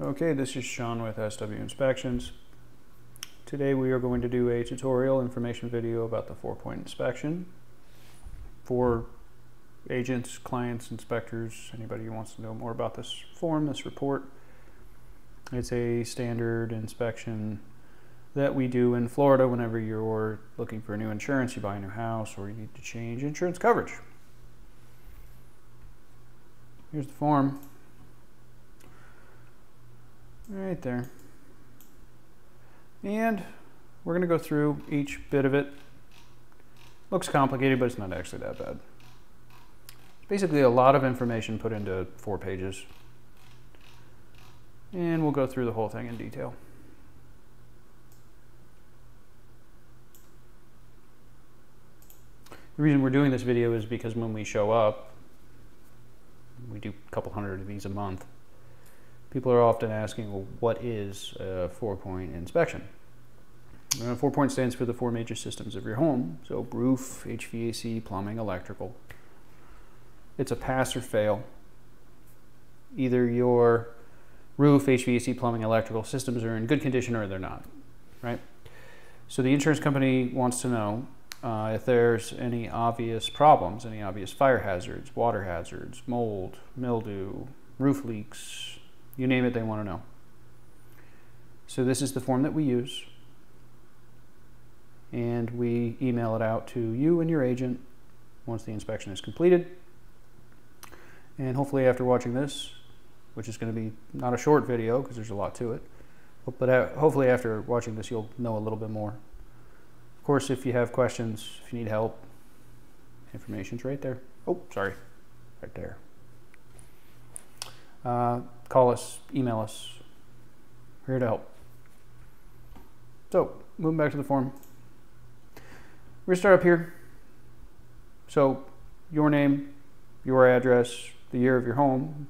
Okay, this is Sean with SW Inspections. Today we are going to do a tutorial information video about the 4-point inspection for agents, clients, inspectors, anybody who wants to know more about this form, this report. It's a standard inspection that we do in Florida whenever you're looking for new insurance, you buy a new house, or you need to change insurance coverage. Here's the form. Right there. And we're going to go through each bit of it. Looks complicated, but it's not actually that bad. It's basically a lot of information put into 4 pages. And we'll go through the whole thing in detail. The reason we're doing this video is because when we show up, we do a couple hundred of these a month. People are often asking, well, what is a 4-point inspection? 4-point stands for the 4 major systems of your home. So roof, HVAC, plumbing, electrical. It's a pass or fail. Either your roof, HVAC, plumbing, electrical systems are in good condition or they're not, right? So the insurance company wants to know if there's any obvious problems, any obvious fire hazards, water hazards, mold, mildew, roof leaks, you name it, they want to know. So this is the form that we use, and we email it out to you and your agent once the inspection is completed. And hopefully after watching this, which is going to be not a short video because there's a lot to it, but hopefully after watching this you'll know a little bit more. Of course, if you have questions, if you need help, information's right there. Oh, sorry, right there. Call us, email us. We're here to help. So, moving back to the form. We're going to start up here. So, your name, your address, the year of your home,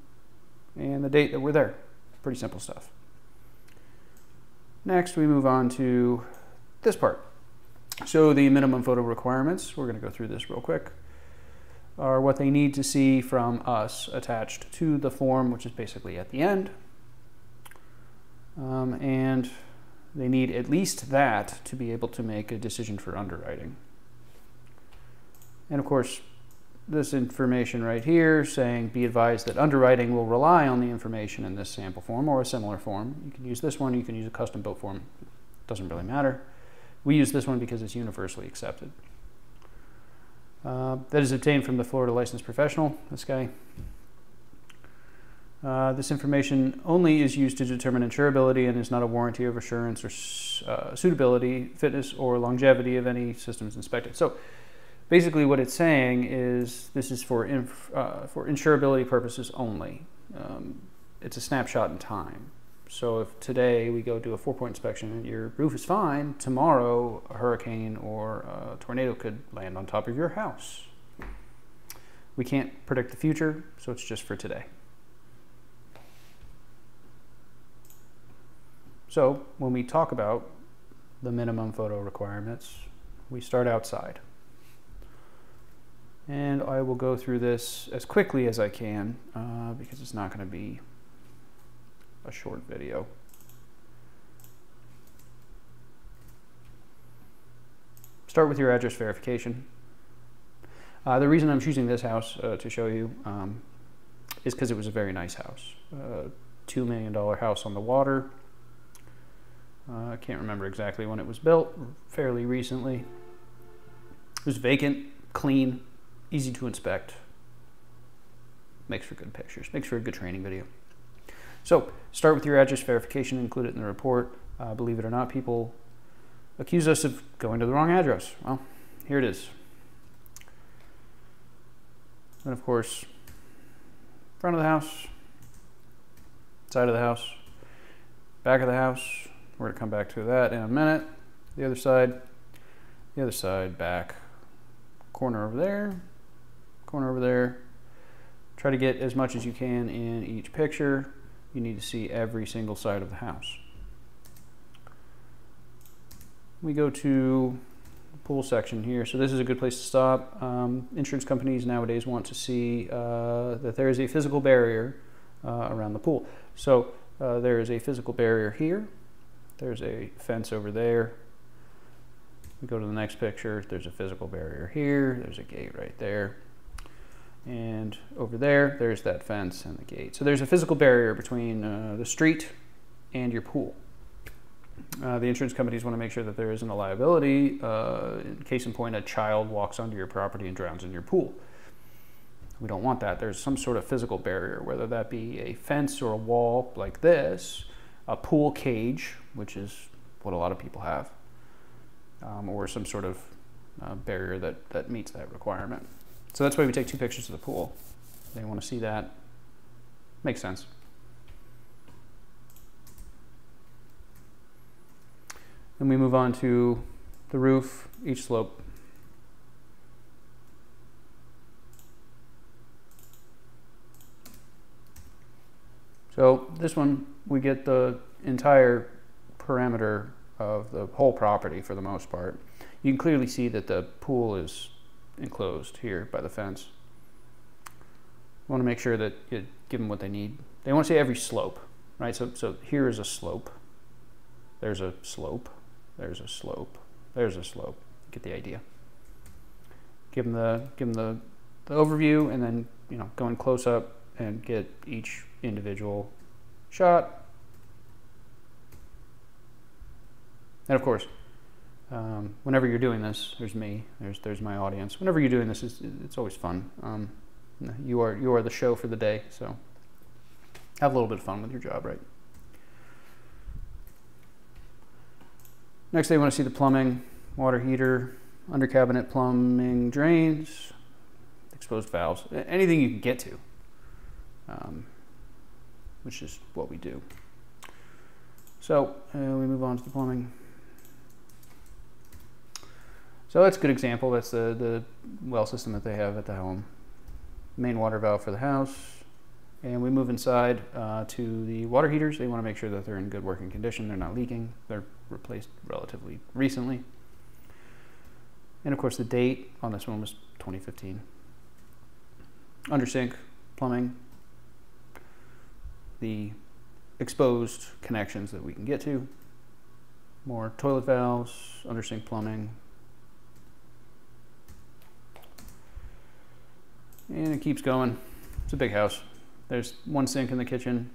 and the date that we're there. Pretty simple stuff. Next, we move on to this part. So, the minimum photo requirements, we're going to go through this real quick, are what they need to see from us attached to the form, which is basically at the end. And they need at least that to be able to make a decision for underwriting. And of course, this information right here saying, be advised that underwriting will rely on the information in this sample form or a similar form. You can use this one, you can use a custom built form. It doesn't really matter. We use this one because it's universally accepted. That is obtained from the Florida licensed professional, this guy. This information only is used to determine insurability and is not a warranty of assurance or suitability, fitness, or longevity of any systems inspected. So basically what it's saying is this is for insurability purposes only. It's a snapshot in time. So if today we go do a 4-point inspection and your roof is fine, tomorrow a hurricane or a tornado could land on top of your house. We can't predict the future, so it's just for today. So when we talk about the minimum photo requirements, we start outside. And I will go through this as quickly as I can because it's not going to be a short video. Start with your address verification. The reason I'm choosing this house to show you is because it was a very nice house. $2 million house on the water. I can't remember exactly when it was built, fairly recently. It was vacant, clean, easy to inspect. Makes for good pictures, makes for a good training video. So, start with your address verification, include it in the report. Believe it or not, people accuse us of going to the wrong address. Well, here it is. And of course, front of the house, side of the house, back of the house. We're going to come back to that in a minute. The other side, back, corner over there, corner over there. Try to get as much as you can in each picture. You need to see every single side of the house. We go to the pool section here. So this is a good place to stop. Insurance companies nowadays want to see that there is a physical barrier around the pool. So there is a physical barrier here. There's a fence over there. We go to the next picture, there's a physical barrier here, there's a gate right there. And over there, there's that fence and the gate. So there's a physical barrier between the street and your pool. The insurance companies want to make sure that there isn't a liability. Case in point, a child walks onto your property and drowns in your pool. We don't want that. There's some sort of physical barrier, whether that be a fence or a wall like this, a pool cage, which is what a lot of people have, or some sort of barrier that meets that requirement. So that's why we take 2 pictures of the pool. They want to see that. Makes sense. Then we move on to the roof, each slope. So this one, we get the entire parameter of the whole property for the most part. You can clearly see that the pool is enclosed here by the fence. You want to make sure that you give them what they need. They want to see every slope, right? So here is a slope. There's a slope. There's a slope. There's a slope. Get the idea. Give them the overview, and then go in close up and get each individual shot. And of course, whenever you're doing this, there's me, there's my audience. Whenever you're doing this, it's always fun. You are the show for the day, so have a little bit of fun with your job, right? Next, they want to see the plumbing, water heater, under cabinet plumbing, drains, exposed valves, anything you can get to, which is what we do. So we move on to the plumbing. So that's a good example. That's the well system that they have at the home. Main water valve for the house. And we move inside to the water heaters. They want to make sure that they're in good working condition. They're not leaking. They're replaced relatively recently. And of course the date on this one was 2015. Under sink, plumbing, the exposed connections that we can get to, more toilet valves, under sink plumbing, and it keeps going. It's a big house. There's one sink in the kitchen.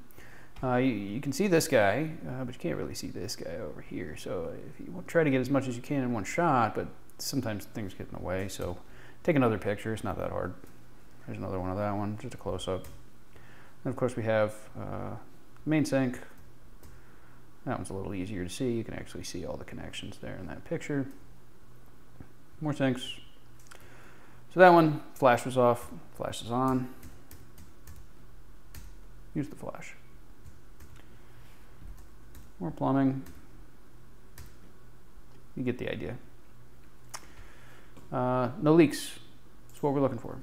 You can see this guy, but you can't really see this guy over here. So if you try to get as much as you can in one shot, but sometimes things get in the way, so take another picture. It's not that hard. There's another one of that one, just a close-up. And of course we have main sink. That one's a little easier to see. You can actually see all the connections there in that picture. More sinks. So that one, flash was off, flash is on. Use the flash. More plumbing. You get the idea. No leaks. That's what we're looking for.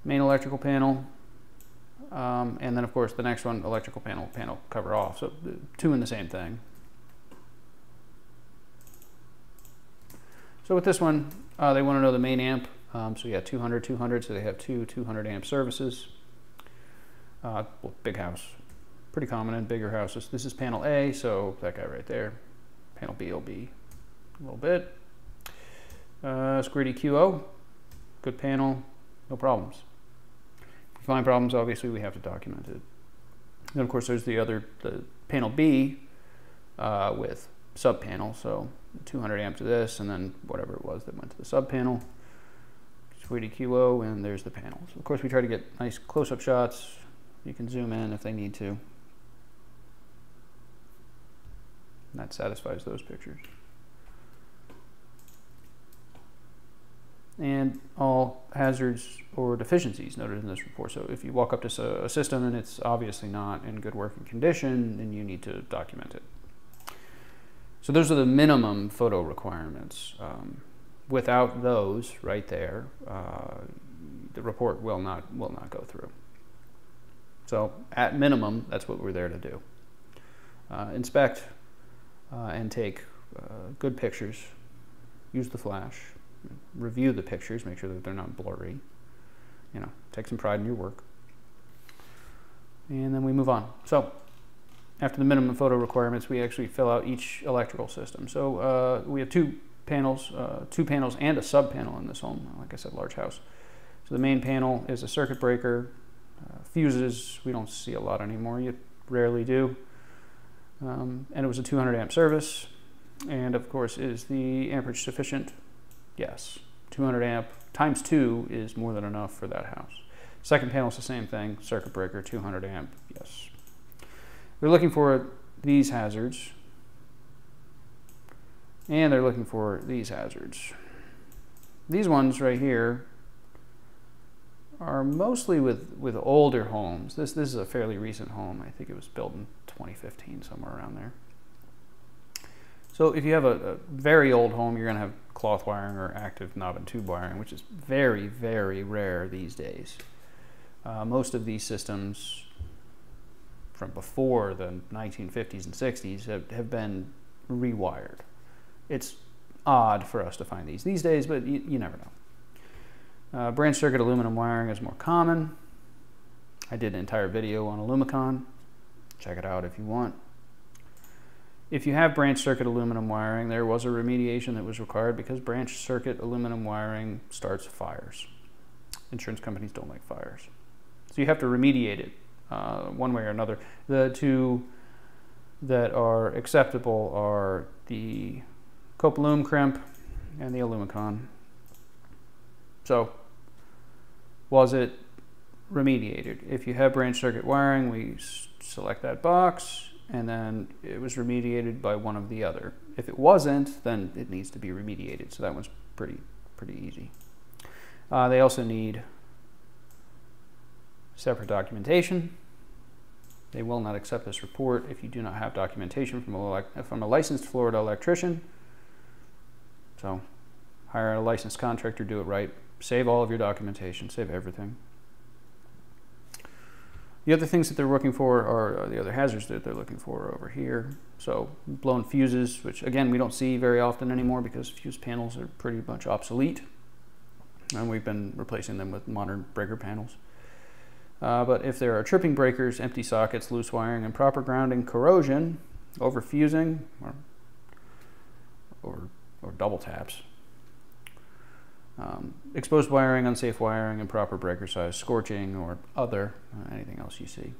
Main electrical panel. And then of course the next one, electrical panel cover off. So 2 in the same thing. So with this one, they want to know the main amp. So yeah, 200, 200. So they have 2 200 amp services. Well, big house. Pretty common in bigger houses. This is panel A, so that guy right there. Panel B will be a little bit. Square QO, good panel, no problems. If you find problems, obviously we have to document it. And of course there's the panel B with sub panel, so 200 amp to this, and then whatever it was that went to the sub panel. Square QO, and there's the panel. So of course we try to get nice close-up shots. You can zoom in if they need to. And that satisfies those pictures. And all hazards or deficiencies noted in this report. So if you walk up to a system and it's obviously not in good working condition, then you need to document it. So those are the minimum photo requirements. Without those right there, the report will not go through. So at minimum, that's what we're there to do. Inspect and take good pictures. Use the flash. Review the pictures. Make sure that they're not blurry. Take some pride in your work. And then we move on. So after the minimum photo requirements, we actually fill out each electrical system. So we have two panels and a sub panel in this home. Like I said, large house. So the main panel is a circuit breaker. Fuses, we don't see a lot anymore. You rarely do. And it was a 200 amp service. And of course, is the amperage sufficient? Yes. 200 amp times 2 is more than enough for that house. Second panel is the same thing. Circuit breaker, 200 amp. Yes. They're looking for these hazards. And they're looking for these hazards. These ones right here are mostly with older homes. This is a fairly recent home. I think it was built in 2015, somewhere around there. So if you have a very old home, you're going to have cloth wiring or active knob and tube wiring, which is very, very rare these days. Most of these systems from before the 1950s and 60s have been rewired. It's odd for us to find these days, but you never know. Branch circuit aluminum wiring is more common. I did an entire video on Alumicon. Check it out if you want. If you have branch circuit aluminum wiring, there was a remediation that was required because branch circuit aluminum wiring starts fires. Insurance companies don't like fires. So you have to remediate it one way or another. The two that are acceptable are the Copalume crimp and the Alumicon. So, was it remediated? If you have branch circuit wiring, we select that box, and then it was remediated by one of the other. If it wasn't, then it needs to be remediated. So that one's pretty easy. They also need separate documentation. They will not accept this report if you do not have documentation from a licensed Florida electrician. So hire a licensed contractor, do it right. Save all of your documentation, save everything. The other things that they're looking for are the other hazards that they're looking for over here. So blown fuses, which again, we don't see very often anymore because fuse panels are pretty much obsolete. And we've been replacing them with modern breaker panels. But if there are tripping breakers, empty sockets, loose wiring, improper grounding, corrosion, overfusing, or double taps, exposed wiring, unsafe wiring, improper breaker size, scorching, or other, anything else you see.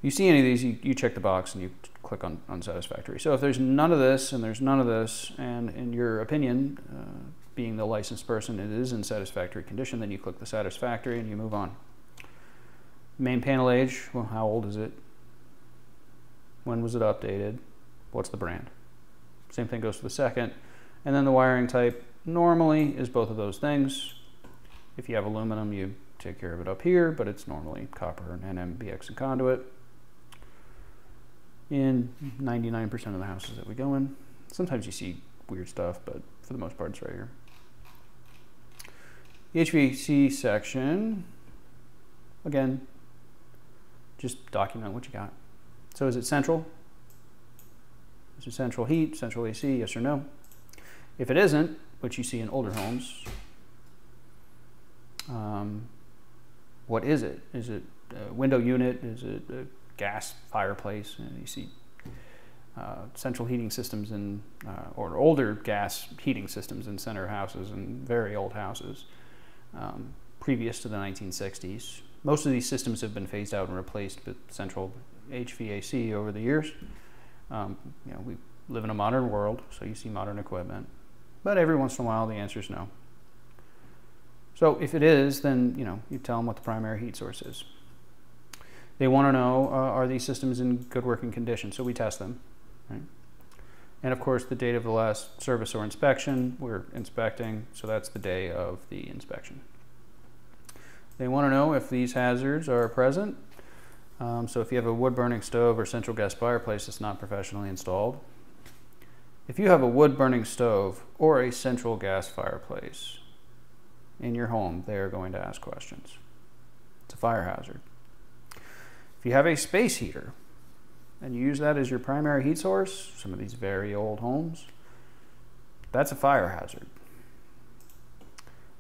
You see any of these, you check the box and you click on unsatisfactory. So if there's none of this and there's none of this, and in your opinion, being the licensed person, it is in satisfactory condition, then you click the satisfactory and you move on. Main panel age, well, how old is it? When was it updated? What's the brand? Same thing goes for the second. And then the wiring type normally is both of those things. If you have aluminum, you take care of it up here, but it's normally copper and NMBX and conduit in 99% of the houses that we go in. Sometimes you see weird stuff, but for the most part, it's right here. The HVAC section, again, just document what you got. So is it central? Is it central heat, central AC, yes or no? If it isn't, which you see in older homes, what is it? Is it a window unit? Is it a gas fireplace? And you see central heating systems in, or older gas heating systems in center houses and very old houses previous to the 1960s. Most of these systems have been phased out and replaced with central HVAC over the years. You know, we live in a modern world, so you see modern equipment. But every once in a while, the answer is no. So if it is, then you tell them what the primary heat source is. They want to know, are these systems in good working condition? So we test them, right? And of course, the date of the last service or inspection, we're inspecting, so that's the day of the inspection. They want to know if these hazards are present. So if you have a wood-burning stove or central gas fireplace that's not professionally installed. If you have a wood-burning stove or a central gas fireplace in your home, they are going to ask questions. It's a fire hazard. If you have a space heater and you use that as your primary heat source, some of these very old homes, that's a fire hazard.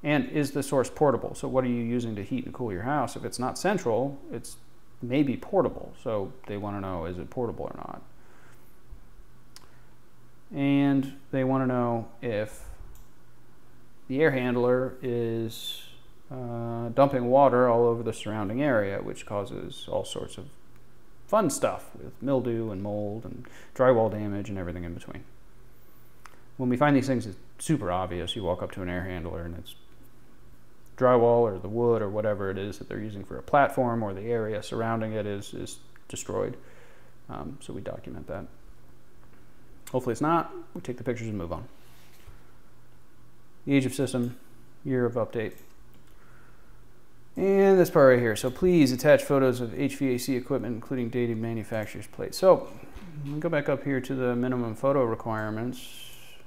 And is the source portable? So what are you using to heat and cool your house? If it's not central, it's may be portable. So they want to know, is it portable or not? And they want to know if the air handler is dumping water all over the surrounding area, which causes all sorts of fun stuff with mildew and mold and drywall damage and everything in between. When we find these things, it's super obvious. You walk up to an air handler and it's drywall or the wood or whatever it is that they're using for a platform, or the area surrounding it is destroyed. So we document that. Hopefully it's not. We take the pictures and move on. The age of system, year of update. And this part right here. So please attach photos of HVAC equipment, including dated manufacturer's plate. So we go back up here to the minimum photo requirements.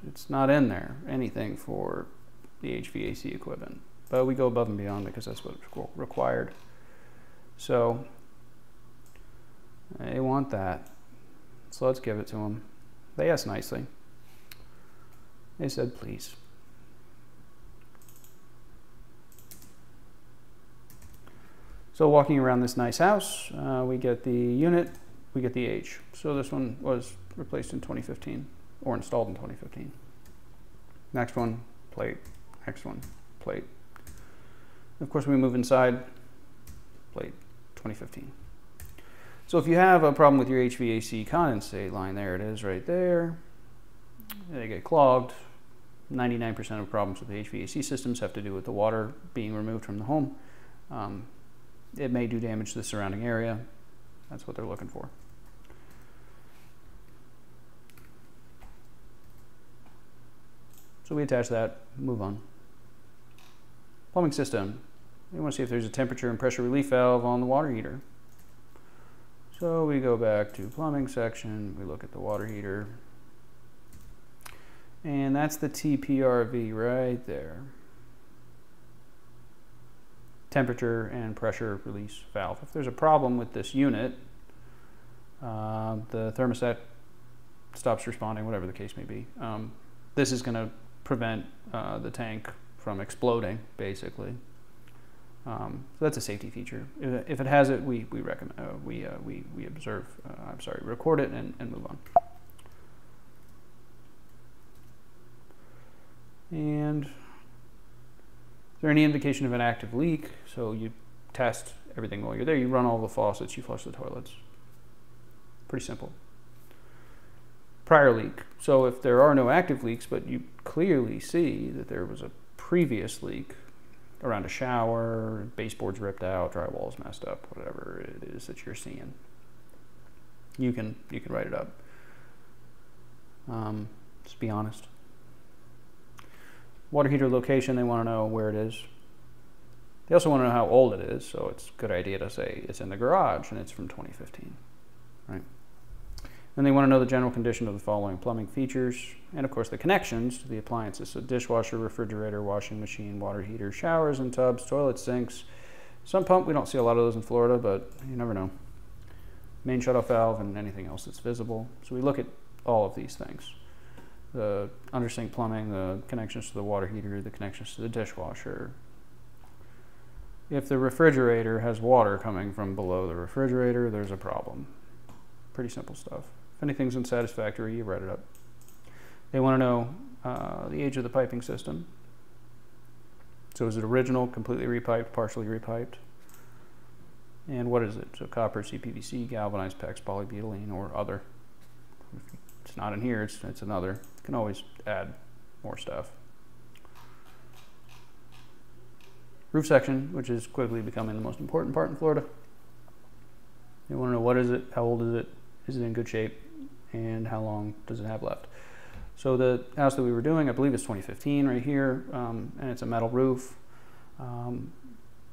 It's not in there, anything for the HVAC equipment. But we go above and beyond because that's what's required. So they want that. So let's give it to them. They asked nicely. They said, please. So walking around this nice house, we get the unit, we get the age. So this one was replaced in 2015 or installed in 2015. Next one, plate. Next one, plate. Of course, we move inside, plate, 2015. So if you have a problem with your HVAC condensate line, there it is right there. They get clogged. 99% of problems with the HVAC systems have to do with the water being removed from the home. It may do damage to the surrounding area. That's what they're looking for. So we attach that, move on. Plumbing system. We want to see if there's a temperature and pressure relief valve on the water heater. So we go back to plumbing section, we look at the water heater. And that's the TPRV right there. Temperature and pressure release valve. If there's a problem with this unit, the thermostat stops responding, whatever the case may be. This is going to prevent the tank from exploding, basically. So that's a safety feature. If it has it, we recommend we observe. Record it and move on. And is there any indication of an active leak? So you test everything while you're there. You run all the faucets, you flush the toilets. Pretty simple. Prior leak. So if there are no active leaks, but you clearly see that there was a previous leak around a shower, baseboards ripped out, drywall's messed up, whatever it is that you're seeing, you can write it up. Just be honest. Water heater location, they want to know where it is. They also want to know how old it is, so it's a good idea to say it's in the garage and it's from 2015, right? And they want to know the general condition of the following plumbing features, and of course the connections to the appliances. So dishwasher, refrigerator, washing machine, water heater, showers and tubs, toilets, sinks, sump pump. We don't see a lot of those in Florida, but you never know. Main shutoff valve and anything else that's visible. So we look at all of these things. The under sink plumbing, the connections to the water heater, the connections to the dishwasher. If the refrigerator has water coming from below the refrigerator, there's a problem. Pretty simple stuff. If anything's unsatisfactory, you write it up. They want to know the age of the piping system. So is it original, completely repiped, partially repiped? And what is it? So copper, CPVC, galvanized PEX, polybutylene, or other. If it's not in here, it's another. You can always add more stuff. Roof section, which is quickly becoming the most important part in Florida. You want to know what is it, how old is it in good shape, and how long does it have left. So the house that we were doing, I believe it's 2015 right here, and it's a metal roof.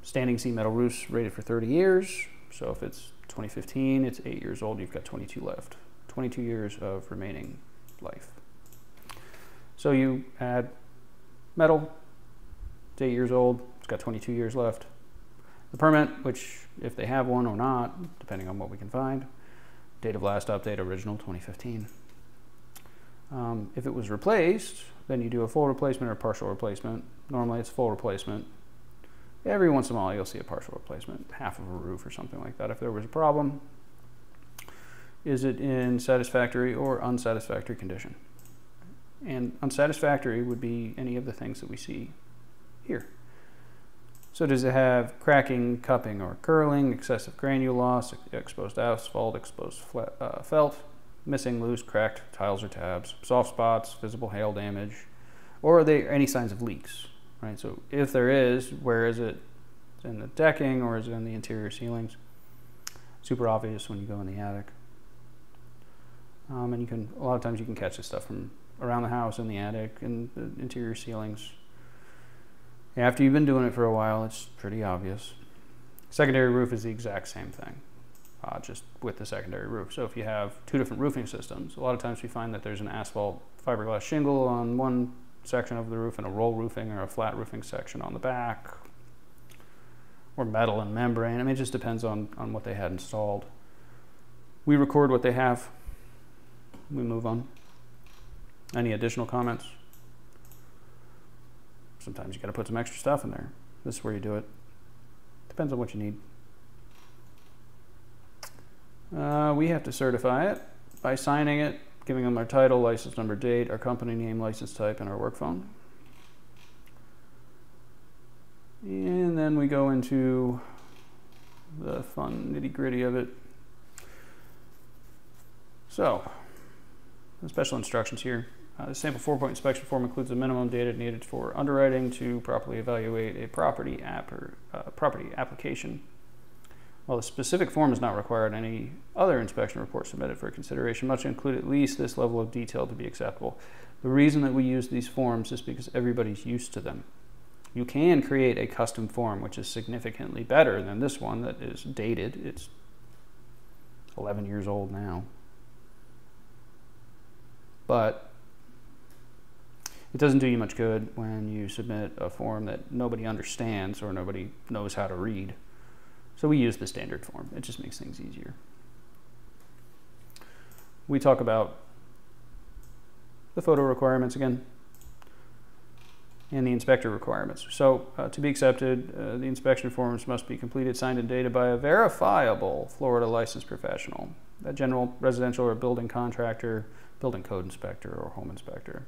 Standing seam metal roofs rated for 30 years. So if it's 2015, it's 8 years old, you've got 22 left. 22 years of remaining life. So you add metal, it's 8 years old, it's got 22 years left. The permit, which if they have one or not, depending on what we can find, date of last update, original 2015. If it was replaced, then you do a full replacement or partial replacement. Normally it's full replacement. Every once in a while you'll see a partial replacement, half of a roof or something like that if there was a problem. Is it in satisfactory or unsatisfactory condition? And unsatisfactory would be any of the things that we see here. So does it have cracking, cupping, or curling, excessive granule loss, exposed asphalt, exposed felt, missing, loose, cracked tiles or tabs, soft spots, visible hail damage, or are there any signs of leaks? Right. So if there is, where is it? Is it in the decking or is it in the interior ceilings? Super obvious when you go in the attic. And a lot of times you can catch this stuff from around the house, in the attic, in the interior ceilings. After you've been doing it for a while, it's pretty obvious. Secondary roof is the exact same thing, just with the secondary roof. So if you have two different roofing systems, a lot of times we find that there's an asphalt fiberglass shingle on one section of the roof and a roll roofing or a flat roofing section on the back, or metal and membrane. I mean, it just depends on what they had installed. We record what they have. We move on. Any additional comments? Sometimes you got to put some extra stuff in there. This is where you do it. Depends on what you need. We have to certify it by signing it, giving them our title, license number, date, our company name, license type, and our work phone. And then we go into the fun nitty-gritty of it. So, the special instructions here. The sample 4-point inspection form includes the minimum data needed for underwriting to properly evaluate a property application. While the specific form is not required, any other inspection report submitted for consideration must include at least this level of detail to be acceptable. The reason that we use these forms is because everybody's used to them. You can create a custom form, which is significantly better than this one that is dated. It's 11 years old now. But it doesn't do you much good when you submit a form that nobody understands or nobody knows how to read. So we use the standard form. It just makes things easier. We talk about the photo requirements again and the inspector requirements. So to be accepted, the inspection forms must be completed, signed, and dated by a verifiable Florida licensed professional, a general residential or building contractor, building code inspector, or home inspector.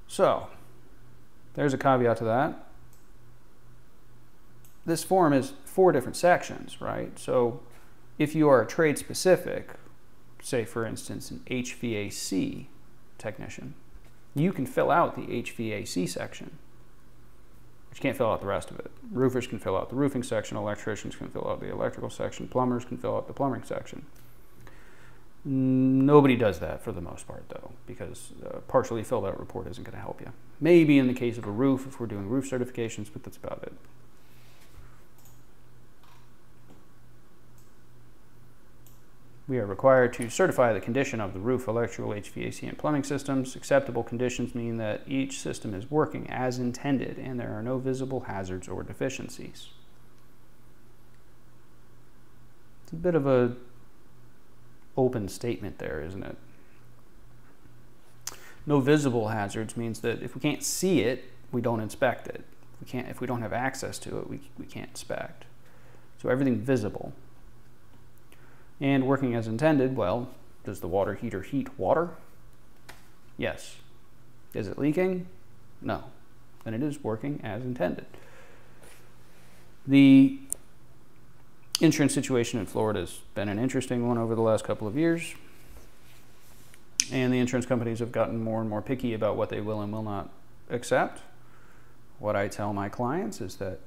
So, there's a caveat to that. This form is 4 different sections, right? So, if you are trade specific, say for instance an HVAC technician, you can fill out the HVAC section, but you can't fill out the rest of it. Roofers can fill out the roofing section, electricians can fill out the electrical section, plumbers can fill out the plumbing section. Nobody does that for the most part, though, because a partially filled out report isn't going to help you. Maybe in the case of a roof, if we're doing roof certifications, but that's about it. We are required to certify the condition of the roof, electrical, HVAC, and plumbing systems. Acceptable conditions mean that each system is working as intended and there are no visible hazards or deficiencies. It's a bit of a open statement there, isn't it? No visible hazards means that if we can't see it, we don't inspect it. If we don't have access to it, we can't inspect. So everything visible. And working as intended, well, does the water heater heat water? Yes. Is it leaking? No. Then it is working as intended. The insurance situation in Florida has been an interesting one over the last couple of years. And the insurance companies have gotten more and more picky about what they will and will not accept. What I tell my clients is that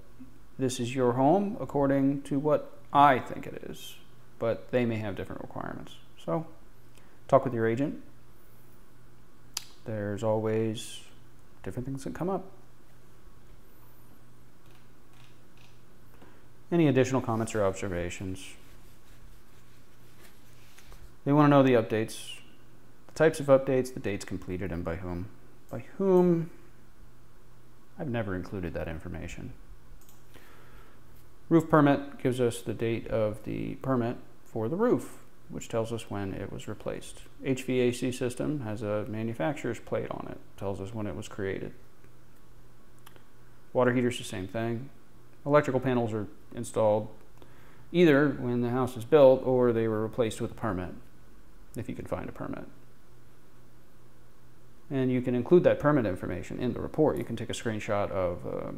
this is your home according to what I think it is, but they may have different requirements. So talk with your agent. There's always different things that come up. Any additional comments or observations? They want to know the updates, the types of updates, the dates completed, and by whom. By whom? I've never included that information. Roof permit gives us the date of the permit for the roof, which tells us when it was replaced. HVAC system has a manufacturer's plate on it, tells us when it was created. Water heaters, the same thing. Electrical panels are installed either when the house is built or they were replaced with a permit, if you can find a permit. And you can include that permit information in the report. You can take a screenshot of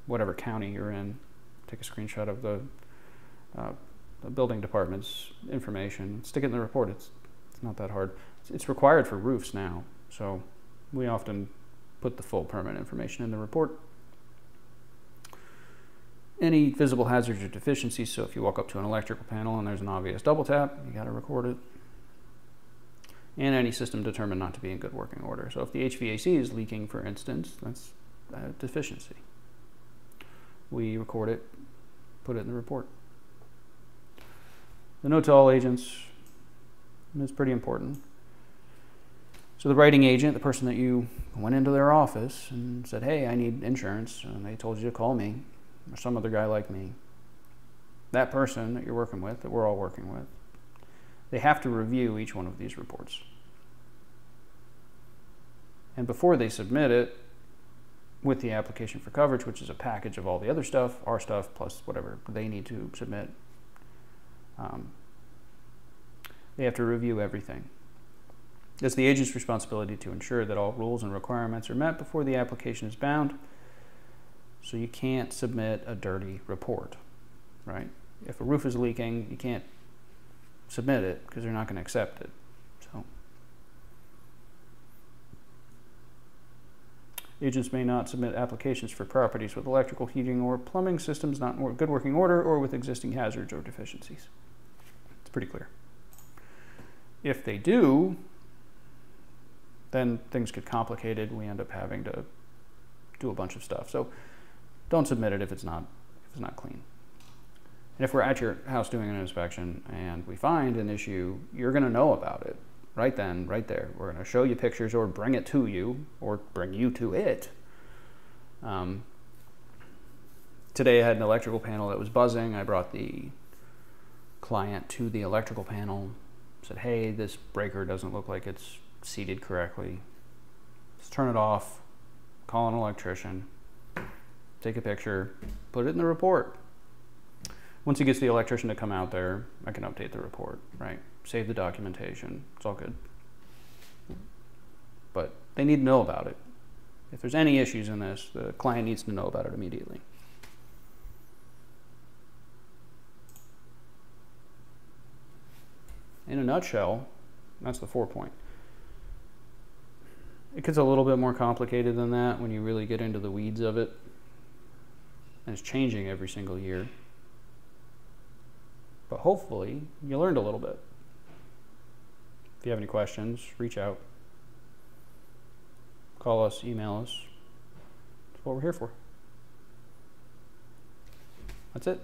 whatever county you're in, take a screenshot of the building department's information, stick it in the report. It's not that hard. It's required for roofs now, so we often put the full permit information in the report. Any visible hazards or deficiencies, so if you walk up to an electrical panel and there's an obvious double tap, you got to record it. And any system determined not to be in good working order. So if the HVAC is leaking, for instance, that's a deficiency. We record it, put it in the report. The note to all agents is pretty important. So the writing agent, the person that you went into their office and said, hey, I need insurance, and they told you to call me, or some other guy like me. That person that you're working with, that we're all working with, they have to review each one of these reports. And before they submit it with the application for coverage, which is a package of all the other stuff, our stuff, plus whatever they need to submit, they have to review everything. It's the agent's responsibility to ensure that all rules and requirements are met before the application is bound. So you can't submit a dirty report, right? If a roof is leaking, you can't submit it because they're not going to accept it. So agents may not submit applications for properties with electrical, heating, or plumbing systems not in good working order or with existing hazards or deficiencies. It's pretty clear. If they do, then things get complicated. We end up having to do a bunch of stuff. So don't submit it if it's not clean. And if we're at your house doing an inspection and we find an issue, you're going to know about it right then, right there. We're going to show you pictures or bring it to you or bring you to it. Today I had an electrical panel that was buzzing. I brought the client to the electrical panel, said, hey, this breaker doesn't look like it's seated correctly. Let's turn it off, call an electrician, take a picture, put it in the report. Once he gets the electrician to come out there, I can update the report, right? Save the documentation, it's all good. But they need to know about it. If there's any issues in this, the client needs to know about it immediately. In a nutshell, that's the 4-point. It gets a little bit more complicated than that when you really get into the weeds of it. And it's changing every single year. But hopefully, you learned a little bit. If you have any questions, reach out. Call us, email us. That's what we're here for. That's it.